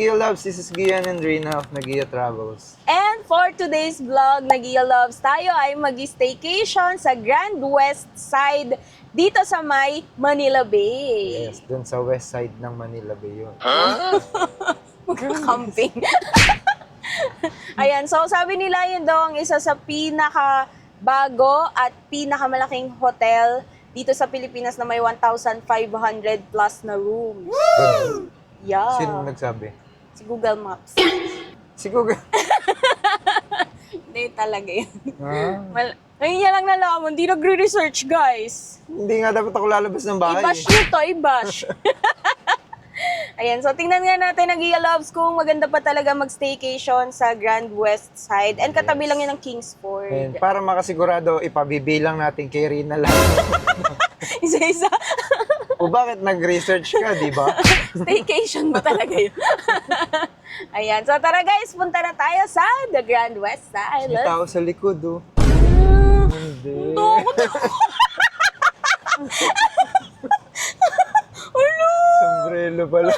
Nagia Loves, this is Gian and Rina of Nagia Travels. And for today's vlog, Nagia Loves, tayo ay mag-staycation sa Grand West Side dito sa may Manila Bay. Yes, dun sa west side ng Manila Bay yun. Camping. Ayan, so sabi nila yun daw ang isa sa pinaka-bago at pinakamalaking hotel dito sa Pilipinas na may 1,500 plus na rooms. Good. Yeah. Sino nagsabi? Si Google Maps. Si Google. Hindi talaga yun. Ah, Ngayon niya lang nalaman, hindi nagre-research, guys. hindi nga dapat ako lalabas ng bahay. I-bash nyo to, i-bash. Ayan, so tingnan nga natin, Nagia Loves, kung maganda pa talaga mag-staycation sa Grand West Side. And katabi lang yan ng Kingsford. And para makasigurado, ipabibilang natin kay Rina lang. Isa-isa. O bakit nag-research ka, di ba? Staycation ba talaga yun? Ayan, so tara guys, punta na tayo sa The Grand West Side. May tao sa likod, oh. Hindi. Sombrero pala.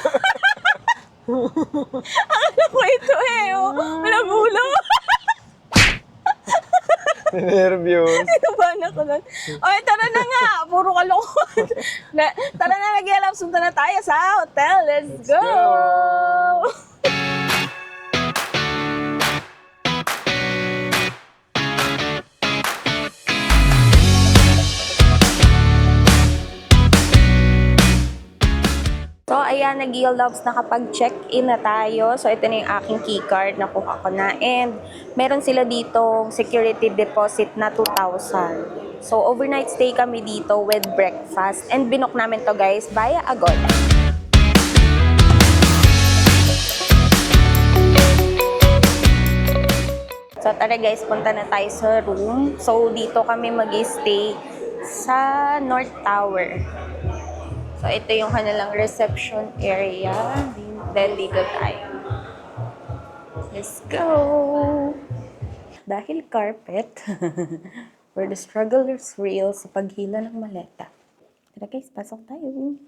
Ano ko ito eh, oh. Walang ulo. Nervyos. Nabahan ako nun. Okay, tara na nga. Puro kalokohan. Tara na, Nagia Loves, punta na tayo sa hotel. Let's go! So, ayan, Nagia Loves, nakapag-check-in na tayo. So, ito na yung aking keycard, nakuha ko na. And, meron sila dito security deposit na 2,000. So, overnight stay kami dito with breakfast. And, binook namin to guys via Agoda. So, tara guys, punta na tayo sa room. So, dito kami mag-stay sa North Tower. So, ito yung kanilang reception area. Then, dito tayo. Let's go! Dahil carpet, where the struggle is real sa paghila ng maleta. Tara guys, pasok tayo.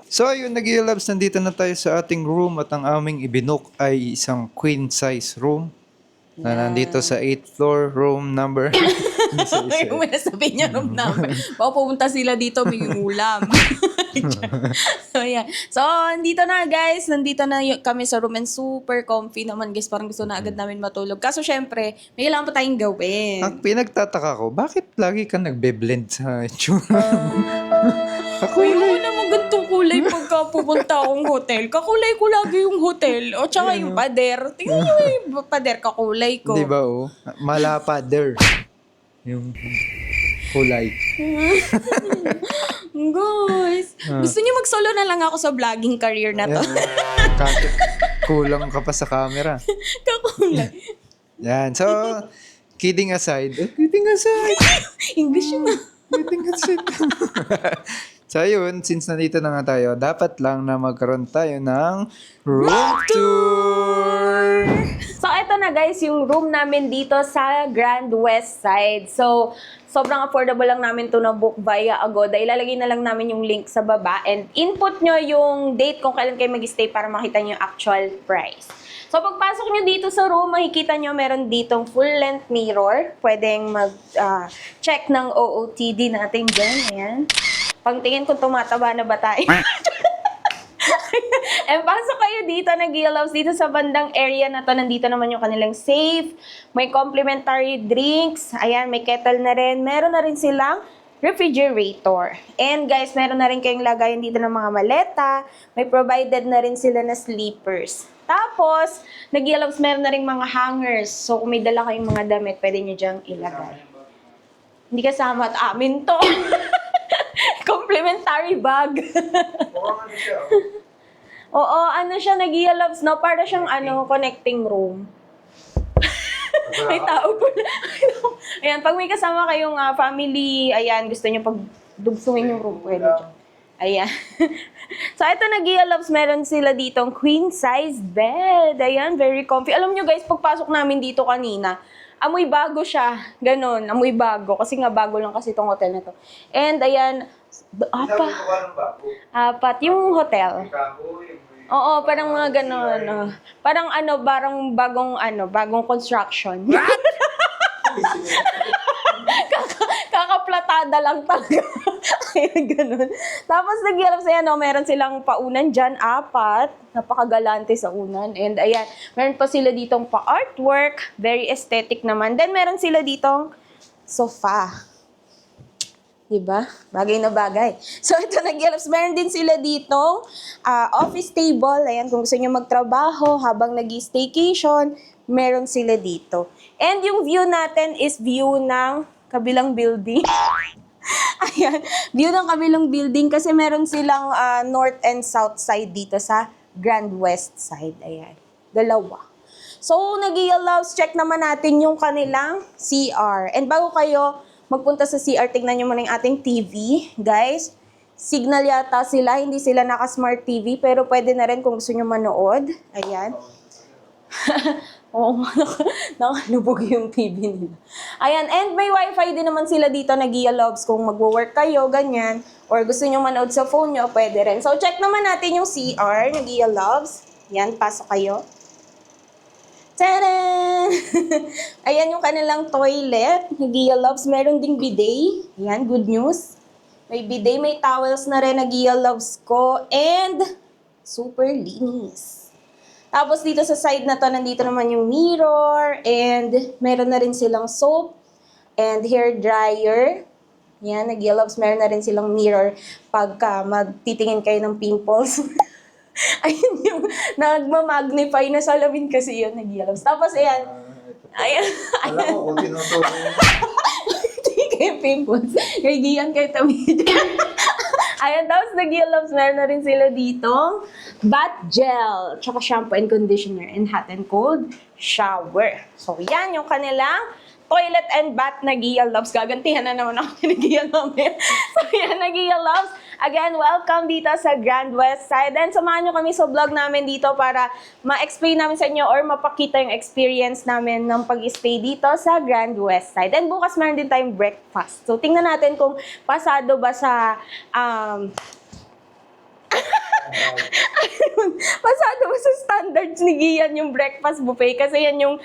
So ayun, Nagia Loves, nandito na tayo sa ating room at ang aming ibinook ay isang queen size room na nandito sa 8th floor, room number. Yung may nasabihin niya room number. Baka pumunta sila dito, may ulam. So, yeah. So, nandito na guys. Nandito na kami sa room and super comfy naman guys. Parang gusto na agad namin matulog. Kaso syempre, may kailangan pa tayong gawin. Ang pinagtataka ko, bakit lagi ka nagbe-blend sa itsura? Uy, ako naman ganitong kulay pagka pupunta akong hotel. Kakulay ko lagi yung hotel. O tsaka yung pader. Tingnan nyo yung pader, kakulay ko. Di ba oh? Malapader. Yung kulay. Guys, gusto niyo mag-solo na lang ako sa vlogging career na to. Kulang ka pa sa camera. Kakulay. Yan. So, kidding aside. Kidding aside. English yun. Kidding aside. So, ayun, since nandito na nga tayo, dapat lang na magkaroon tayo ng room tour! So, eto na guys, yung room namin dito sa Grand West Side. So, sobrang affordable lang namin to na book via Agoda. Ilalagay na lang namin yung link sa baba and input nyo yung date kung kailan kayo mag-stay para makita nyo yung actual price. So, pagpasok nyo dito sa room, makikita nyo meron ditong full-length mirror. Pwedeng mag-check ng OOTD natin dyan. Ayan. Pangtingin kung tumataba na ba tayo. And pasok kayo dito, Nagia Loves, dito sa bandang area na to. Nandito naman yung kanilang safe. May complimentary drinks. Ayan, may kettle na rin. Meron na rin silang refrigerator. And guys, meron na rin kayong lagayan dito ng mga maleta. May provided na rin sila na sleepers. Tapos, Nagia Loves, meron na rin mga hangers. So, kung may dala kayong mga damit, pwede nyo dyang ilagay. Hindi kasama at amin to. Complimentary bag. Oo, ano siya, Nagia Loves, no? Para siyang, connecting room. May tao po na. Ayan, pag may kasama kayong family, ayan, gusto nyo pag dugsungin yung room, pwede dyan. Ayan. So, ito, Nagia Loves, meron sila ditong queen size bed. Ayan, very comfy. Alam nyo guys, pagpasok namin dito kanina, amoy bago siya. Ganon, amoy bago. Kasi nga bago lang kasi itong hotel na to. And ayan, Apat. Yung hotel. Oo, parang mga gano'n. Parang bagong construction. Kakaplatada lang talaga. Ayun, ganun. Tapos nagyarap sa meron silang paunan dyan, 4. Napakagalante sa unan. And ayan, meron pa sila ditong pa-artwork. Very aesthetic naman. Then meron sila ditong sofa. Diba? Bagay na bagay. So, ito nagyarap. Meron din sila ditong office table. Ayan, kung gusto nyo magtrabaho habang nag-staycation, meron sila dito. And yung view natin is view ng kabilang building. Ayan, view ng kabilang building kasi meron silang north and south side dito sa Grand West side. Ayan, dalawa. So, nag-i-allows, check naman natin yung kanilang CR. And bago kayo magpunta sa CR, tignan nyo muna yung ating TV. Guys, signal yata sila, hindi sila naka-smart TV, pero pwede na rin kung gusto nyo manood. Ayan. Oo, nakalubog yung TV nila. Ayan, and may wifi din naman sila dito, nag-i-allows kung magwo-work kayo, ganyan. Or gusto nyo manood sa phone nyo, pwede rin. So, check naman natin yung CR, nag-i-allows. Yan, pasok kayo. Tadaan! Ayan yung kanilang toilet. Nagia Loves. Meron ding bidet. Ayan, good news. May bidet, may towels na rin Nagia Loves ko. And super linis. Tapos dito sa side na to, nandito naman yung mirror. And meron na rin silang soap. And hair dryer. Ayan, Nagia Loves. Meron na rin silang mirror pagka magtitingin kayo ng pimples. Ayun yung nagmamagnify na salamin kasi yun, nag-yellows. Tapos, ayan. Ayan. Alam ko kung tinuturo yun. Hindi kayo pimples. Kay Gian, kay Tamid. Ayan, tapos nag-yellows. Meron na rin sila dito. Bath gel. Tsaka shampoo and conditioner. And hot and cold shower. So, yan yung kanilang toilet and bath nag-yellows. Gagantihan na naman ako nag-yellows. So, yan, nag-yellows. Again, welcome dito sa Grand West Side. And samahan nyo kami sa vlog namin dito para ma-explain namin sa inyo or mapakita yung experience namin ng pag-stay dito sa Grand West Side. And bukas meron din tayong breakfast. So, tingnan natin kung pasado ba sa pasado ba sa standards ni Gian yung breakfast buffet kasi yan yung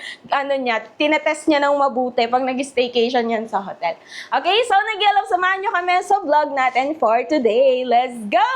tinetest niya ng mabuti pag nag-staycation yan sa hotel. Okay, so samahan nyo kami sa vlog natin for today. Let's go!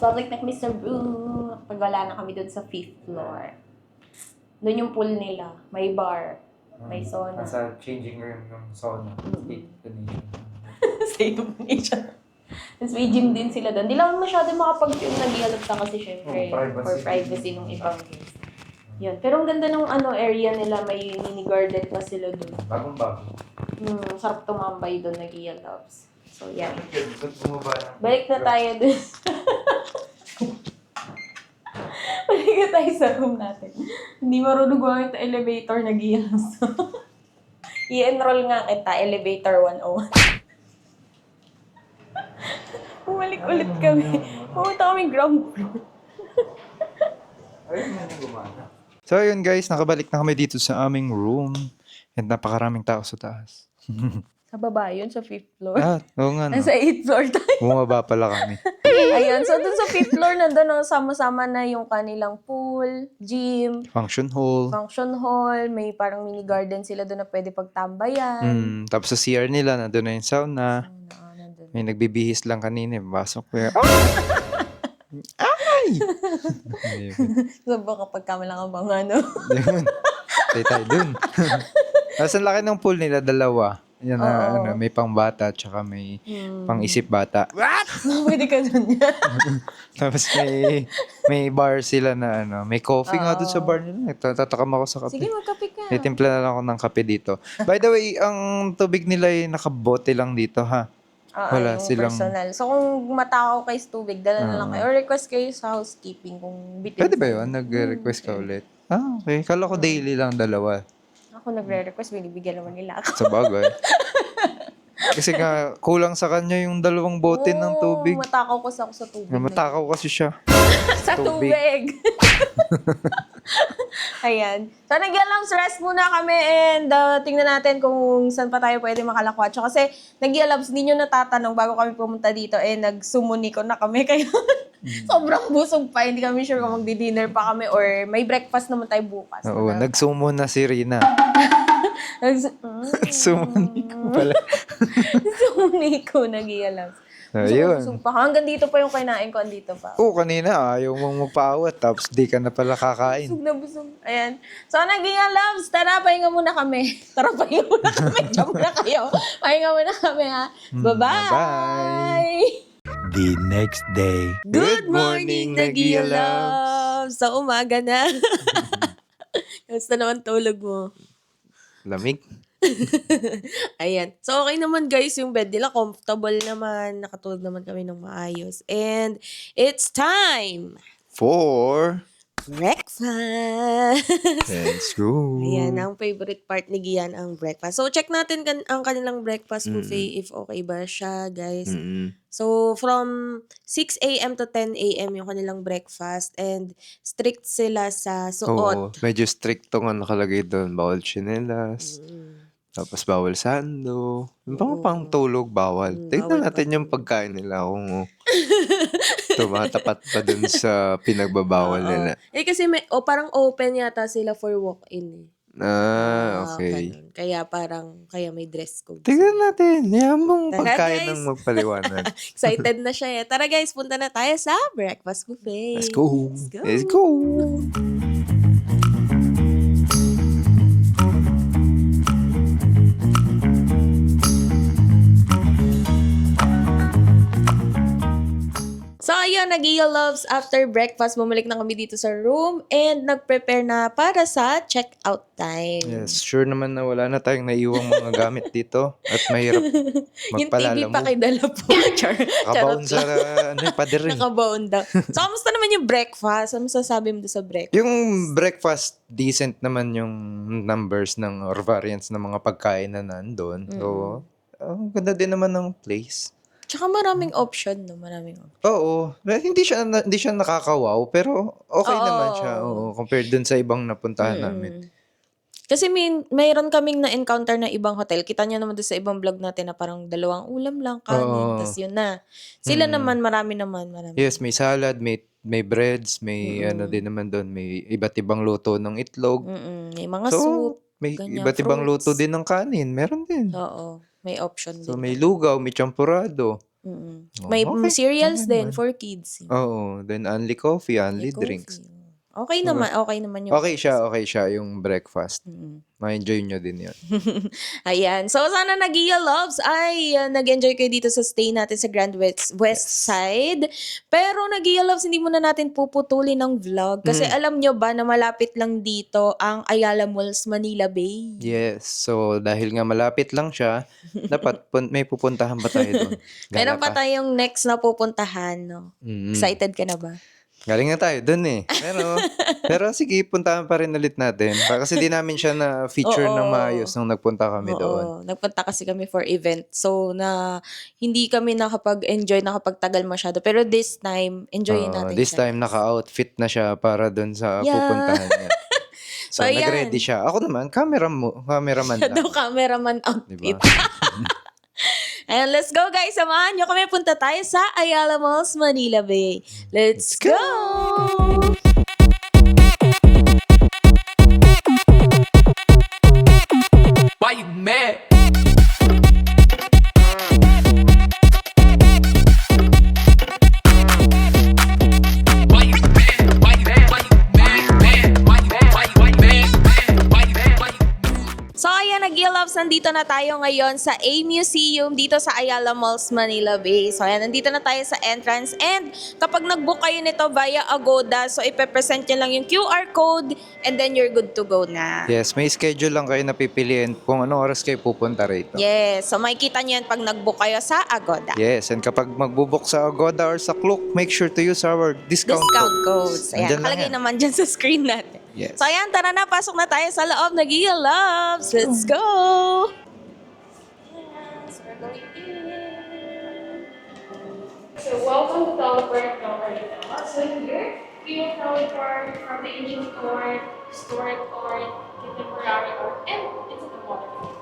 Public na Mr. Brew. Pag wala na kami doon sa 5th floor. Doon yung pool nila. May bar. May sauna. Nasa changing room yung sauna. State of nation. Tapos may gym din sila doon. Di lang masyado makapag-film nag-ialap na kasi syempre. For privacy ng ibang guests. Yun. Pero ang ganda ng area nila. May mini garden pa sila doon. Bagong-bago. Sarap tumambay doon nag-ialap. So, yan. Balik na tayo dun. Balik na tayo sa room natin. Hindi marunong gawin ito elevator nag-iilas. I-enroll nga kita, elevator 101. Bumalik ulit kami. Pumunta kami ground floor. So ayun guys, nakabalik na kami dito sa aming room. And napakaraming tao sa taas. Sa baba yun, sa 5th floor. Oo nga no. Nasa 8th floor tayo. Bumaba pala kami. Ayun, so dun sa 5th floor, nandun sama-sama na yung kanilang pool, gym, Function hall. may parang mini garden sila doon na pwede pagtambayan. Tapos sa CR nila, nandun na yung sauna. Nandun. May nagbibihis lang kanina. Pasok ko yun. Ay! So baka pagkama lang ang mga Yun. Tayo dun. Tapos ang laki ng pool nila, 2. Yan na, may pang bata tsaka may pang isip bata. What? Pwede ka dun yan. Tapos may bar sila na may coffee nga doon sa bar nila. Tatakam ako sa kape. Sige, magkape ka. May timpla na lang ako ng kape dito. By the way, ang tubig nila ay nakabote lang dito ha. Wala yung silang personal. So kung matakaw kayo sa tubig, dala na lang kayo. Or request kayo sa housekeeping kung bitin. Pwede ba yun? Nag-request ka ulit? Okay. Kala ko daily lang 2. ako nagre-request, binibigyan naman nila ako. Sa bagay. Kasi nga, kulang sa kanya yung 2 bote ng tubig. Matakaw kasi ako sa tubig. Matakaw kasi siya. Sa tubig. tubig. Ayan. So, nag-alams rest muna kami and tingnan natin kung saan pa tayo pwede makalakwatso. Kasi nag-alams, hindi nyo natatanong bago kami pumunta dito nagsumuniko na kami. Kaya sobrang busog pa. Hindi kami sure kung magdi-dinner pa kami or may breakfast naman tayo bukas. Oo, nagsumo na si Rina. Sumuniko pala. Sumuniko, nag-alams. Ayun. Busog pa. Hanggang dito pa yung kinain ko, andito pa. Oo, kanina ayaw mong magpaawat tapos di ka na pala kakain. Busog na busog. Ayan. So, naging loves. Tara, pahinga muna kami. Tara, pahinga muna kami. Diyan muna kayo. Pahinga muna kami, ha? Bye-bye! bye-bye. The next day. Good morning, Nag-i-loves! Sa umaga na. Kamusta naman tulog mo? Lamig. Ayan. So, okay naman guys yung bed nila. Comfortable naman. Nakatulog naman kami ng maayos. And it's time! For Breakfast! let's go. Ayan, ang favorite part ni Gian ang breakfast. So, check natin ang kanilang breakfast buffet if okay ba siya, guys. So, from 6 a.m. to 10 a.m. yung kanilang breakfast and strict sila sa Oo, suot. medyo stricto nga nakalagay doon. Bawal tsinelas. Tapos bawal sando. Yung pang tulog, bawal. Tignan bawal natin yung pagkain nila kung tumatapat pa dun sa pinagbabawal nila. Kasi parang open yata sila for walk-in. Okay. Ganun. Kaya may dress code. Tignan natin. Yan mong Tara, pagkain guys. ng magpaliwanag. Excited na siya. Tara guys, punta na tayo sa breakfast buffet. Let's go. Let's go. Let's go. So, ayun, nag-loves after breakfast. Bumalik na kami dito sa room and nag-prepare na para sa check-out time. Yes, sure naman na wala na tayong naiiwang mga gamit dito at mahirap Yung TV magpalala pa mo. kidala po. Nakabaon sa pader rin. Nakabaon daw. So, kamusta naman yung breakfast? Ano masasabi mo doon sa breakfast? Yung breakfast, decent naman yung numbers ng or variants ng mga pagkain na nandun. So, ang ganda din naman ng place. Tsaka maraming option, no? Maraming option. Oo. Hindi siya nakakawaw, pero okay Oo. naman siya. Oo, compared dun sa ibang napuntahan namin. Kasi mayroon kaming na-encounter na ibang hotel. Kita nyo naman doon sa ibang vlog natin na parang 2 ulam lang, kanin, Oo. tas yun na. Sila naman, marami. Yes, may salad, may breads, may ano din naman doon, may iba't ibang luto ng itlog. May mga So, soup. may ganyan, iba't ibang fruits. luto din ng kanin. Meron din. Oo. May option So, din. may lugaw, may champurado. May okay. cereals Okay din naman. for kids. Oo. Then, only coffee, only May drinks. coffee. Okay naman yung Okay siya yung breakfast. Ma-enjoy nyo din yun. Ayan. So, sana nag-loves ay nag-enjoy kayo dito sa stay natin sa Grand West Side. Pero nag-loves, hindi muna natin puputulin ng vlog. Kasi alam nyo ba na malapit lang dito ang Ayala Malls Manila Bay? Yes. So, dahil nga malapit lang siya, dapat may pupuntahan pa tayo doon. Meron pa tayong next na pupuntahan. No? Excited ka na ba? Galing na tayo doon eh. Pero sige, puntahan pa rin ulit natin. Kasi di namin siya na-feature ng maayos nung nagpunta kami doon. Nagpunta kasi kami for event. So, hindi kami nakapag-enjoy, nakapagtagal masyado. Pero this time, enjoyin natin This siya. time, naka-outfit na siya para doon sa pupuntahan niya. So, So, ayan. nag-ready siya. Ako naman, cameraman Siya lang. daw cameraman outfit. Diba? Ayan, let's go guys. Samahan nyo kami. Punta tayo sa Ayala Malls, Manila Bay. Let's go! Why you mad? Why you mad? Why you mad? Why you mad? Why you mad? Why you mad? Why you mad? Why you So ayan, nag-loves, nandito na tayo ngayon sa A Museum dito sa Ayala Malls, Manila Bay. So ayan, nandito na tayo sa entrance and kapag nag-book kayo nito via Agoda, so ipepresent nyo lang yung QR code and then you're good to go na. Yes, may schedule lang kayo na pipiliin kung anong oras kayo pupunta rito. Yes, so makikita nyo yan pag nag-book kayo sa Agoda. Yes, and kapag magbubok sa Agoda or sa Klook, make sure to use our discount Discount codes. codes. Ayan, Nandyan lang nakalagay yan. naman dyan sa screen natin. Yes. So ayan, tara na, pasok na tayo sa loob ng Gia Loves. Let's go! Yes, we're going in. So welcome to our bird gallery. So here, we will tell you from the ancient art, historic art, contemporary art, and into the modern art.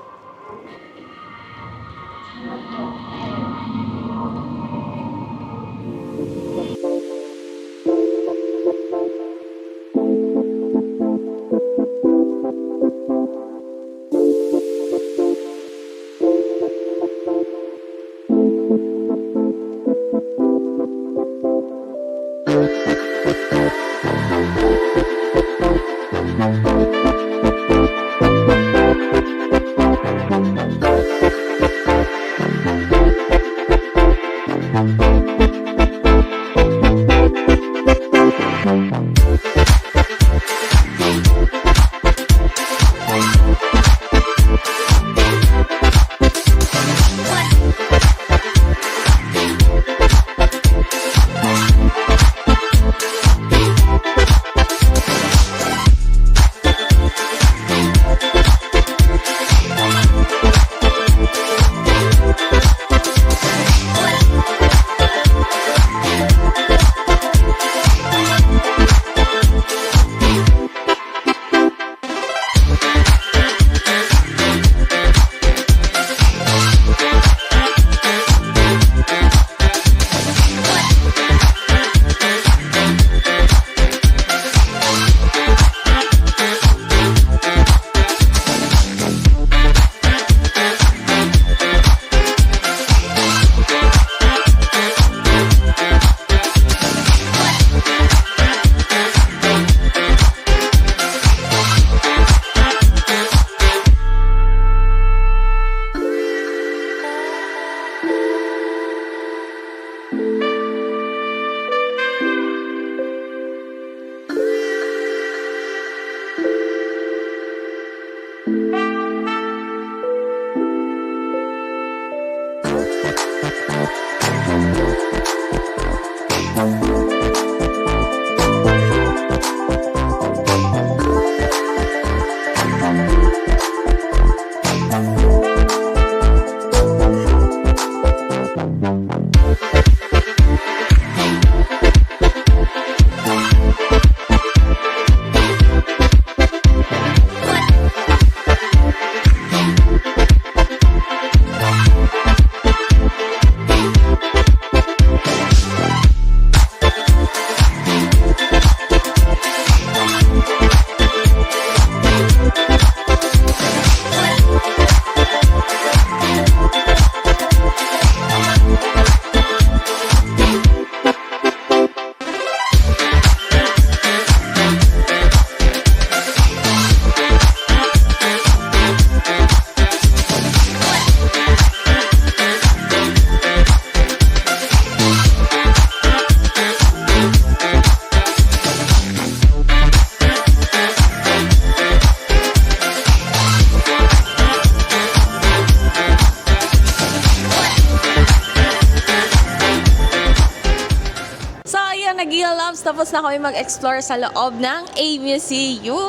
Tapos na kami mag-explore sa loob ng AMUCU.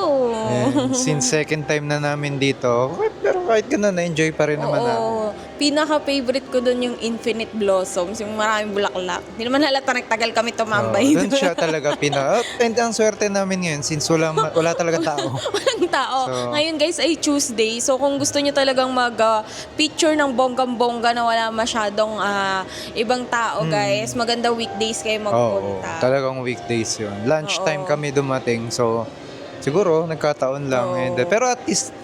And since second time na namin dito, pero kahit gano'n, na-enjoy pa rin naman namin. Oo. Pinaka-favorite ko doon yung Infinite Blossoms, yung maraming bulaklak. Hindi naman halata nagtagal kami tumambay Doon siya talaga and ang swerte namin ngayon since wala talaga tao. Walang tao. So- Ngayon guys ay Tuesday. So kung gusto nyo talagang mag-picture ng bonggang-bongga na wala masyadong ibang tao guys, maganda weekdays kayo Oo, magpunta. talagang weekdays yun. Lunchtime Oo. kami dumating, so siguro nagkataon lang. Oo. Pero at least,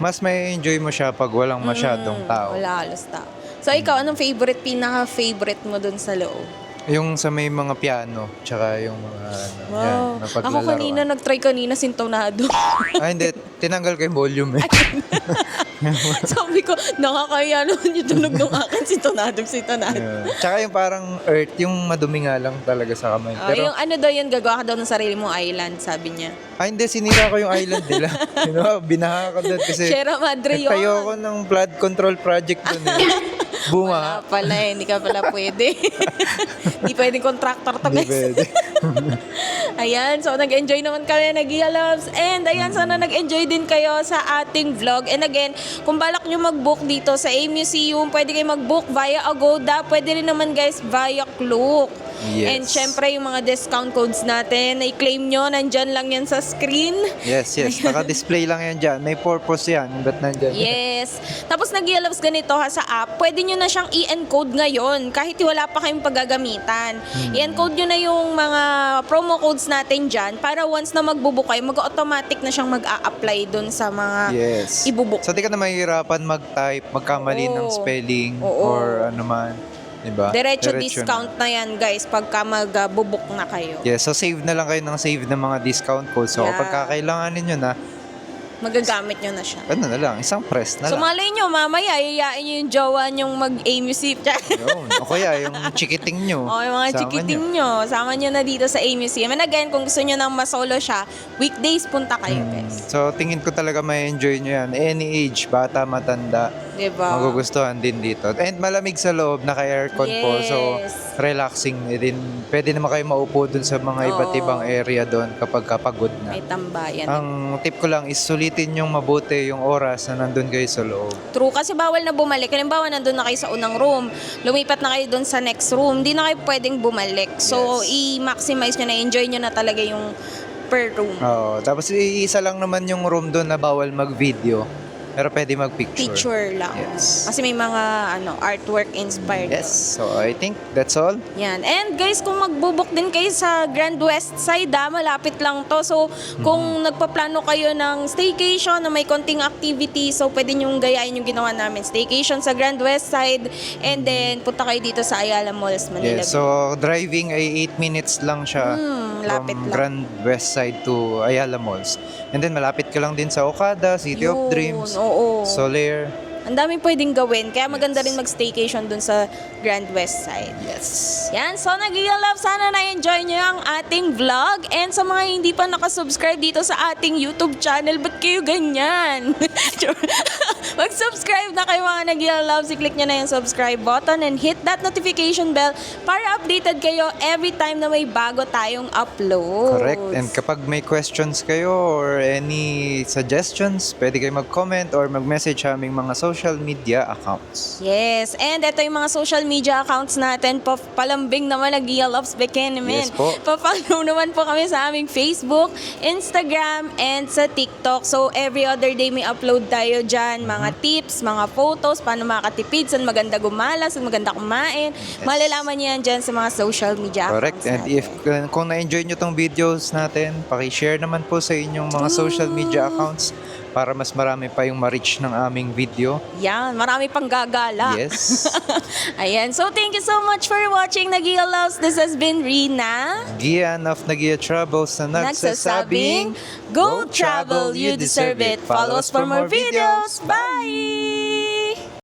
mas may enjoy mo siya pag walang masyadong tao. Wala halos tao. So ikaw, anong pinaka-favorite mo dun sa loob? Yung sa may mga piano, tsaka yung mga yan, na Ako paglalaroan. kanina, nagtry kanina sintonado. Hindi, tinanggal ko yung volume eh. Sabi ko, nakakaya naman yung tunog ng akin, sintonado. Yeah. Tsaka yung parang earth, yung madumi nga lang talaga sa kamay. Yung ano daw yun, gagawa ka daw ng sarili mong island, sabi niya. Hindi, sinira ko yung island nila. Binaha ko doon kasi Sierra Madre yun. nagtayo ko ng flood control project doon eh. Bumaha. Wala pala eh, hindi ka pala pwede. Hindi pwedeng contractor to, Hindi guys. pwede. Ayan, so nag-enjoy naman kami na Gia Loves. And ayan, sana nag-enjoy din kayo sa ating vlog. And again, kung balak nyo mag-book dito sa A Museum, pwede kayo mag-book via Agoda. Pwede rin naman guys via Klook. Yes. And syempre yung mga discount codes natin, i-claim nyo, nandyan lang yan sa screen. Yes. Naka-display lang yan dyan. May purpose yan. Ba't nandyan? Yes. Tapos nag loves ganito ha sa app, pwede nyo na siyang i-encode ngayon kahit wala pa kayong paggagamitan. I-encode nyo na yung mga promo codes natin dyan para once na magbubook kayo, mag-automatic na siyang mag-a-apply dun sa mga Yes. ibubook. So, di ka na mahihirapan mag-type, magkamali ng Oo. spelling, Oo. or ano man. Diba? Diretso na. discount na yan guys pagka mag-book na kayo. Yes, so save na lang kayo ng save ng mga discount codes. So, Yeah. kapag kakailanganin nyo na, Magagamit nyo na siya. ano na lang, isang press na So lang. malay nyo, mamaya, yayain nyo yung jowa nyong mag-A-Museum. Yun. O kaya, yung chikiting nyo. O, yung mga sama chikiting nyo. nyo. Sama nyo na dito sa A-Museum. And again, kung gusto nyo nang masolo siya, weekdays punta kayo, guys. So, tingin ko talaga may enjoy nyo yan. Any age, bata, matanda, Diba? magugustuhan din dito. And malamig sa loob, naka-aircon po. So, Yes. relaxing din. Pwede naman kayo maupo dun sa mga iba't Oo. ibang area doon kapag kapagod na. May tambayan. Ang tip ko lang is sulitin yung mabuti yung oras na nandun kayo sa loob. True, kasi bawal na bumalik. Halimbawa, nandun na kayo sa unang room. Lumipat na kayo dun sa next room. Hindi na kayo pwedeng bumalik. So, i-maximize nyo na, enjoy nyo na talaga yung per room. Oo. Tapos iisa lang naman yung room doon na bawal mag-video. Pero pwede mag-picture. Picture lang. Yes. Kasi may mga artwork inspired. Yes. So, I think that's all. Yan. And guys, kung magbubook din kayo sa Grand West Side, malapit lang to. So, kung nagpaplano kayo ng staycation na may konting activity, so pwede nyong gayahin yung ginawa namin. Staycation sa Grand West Side, and then punta kayo dito sa Ayala Malls, Manila. Yes. So, driving ay 8 minutes lang siya. lapit from lang. Grand West Side to Ayala Malls. And then, malapit ka lang din sa Okada, City of Yun, Dreams, oo. Soler. Ang daming pwedeng gawin. Kaya maganda rin mag-staycation dun sa Grand West Side. Yes. Yan. So, nag-love. Sana na-enjoy nyo ang ating vlog. And sa mga hindi pa nakasubscribe dito sa ating YouTube channel, ba't kayo ganyan? Mag-subscribe na kayo mga nag-love. I-click nyo na yung subscribe button and hit that notification bell para updated kayo every time na may bago tayong upload. Correct. And kapag may questions kayo or any suggestions, pwede kayo mag-comment or mag-message sa aming mga social media accounts. Yes, and ito yung mga social media accounts natin. Palambing naman nag-Loves Bekenemen. Yes po. Papollow naman po kami sa aming Facebook, Instagram, and sa TikTok. So, every other day may upload tayo dyan. Mga tips, mga photos, paano makatipid, saan maganda gumala, saan maganda kumain. Malalaman niyo yan dyan sa mga social media Correct. accounts And natin. if kung na-enjoy nyo tong videos natin, paki-share naman po sa inyong mga social media accounts para mas marami pa yung ma-reach ng aming video. Yan, marami pang gagala. Yes. Ayan, so thank you so much for watching Nag-Loves. This has been Rina. Gian of Nagia Travels na nagsasabing, Go travel, you deserve it. Follow us for more videos. Bye!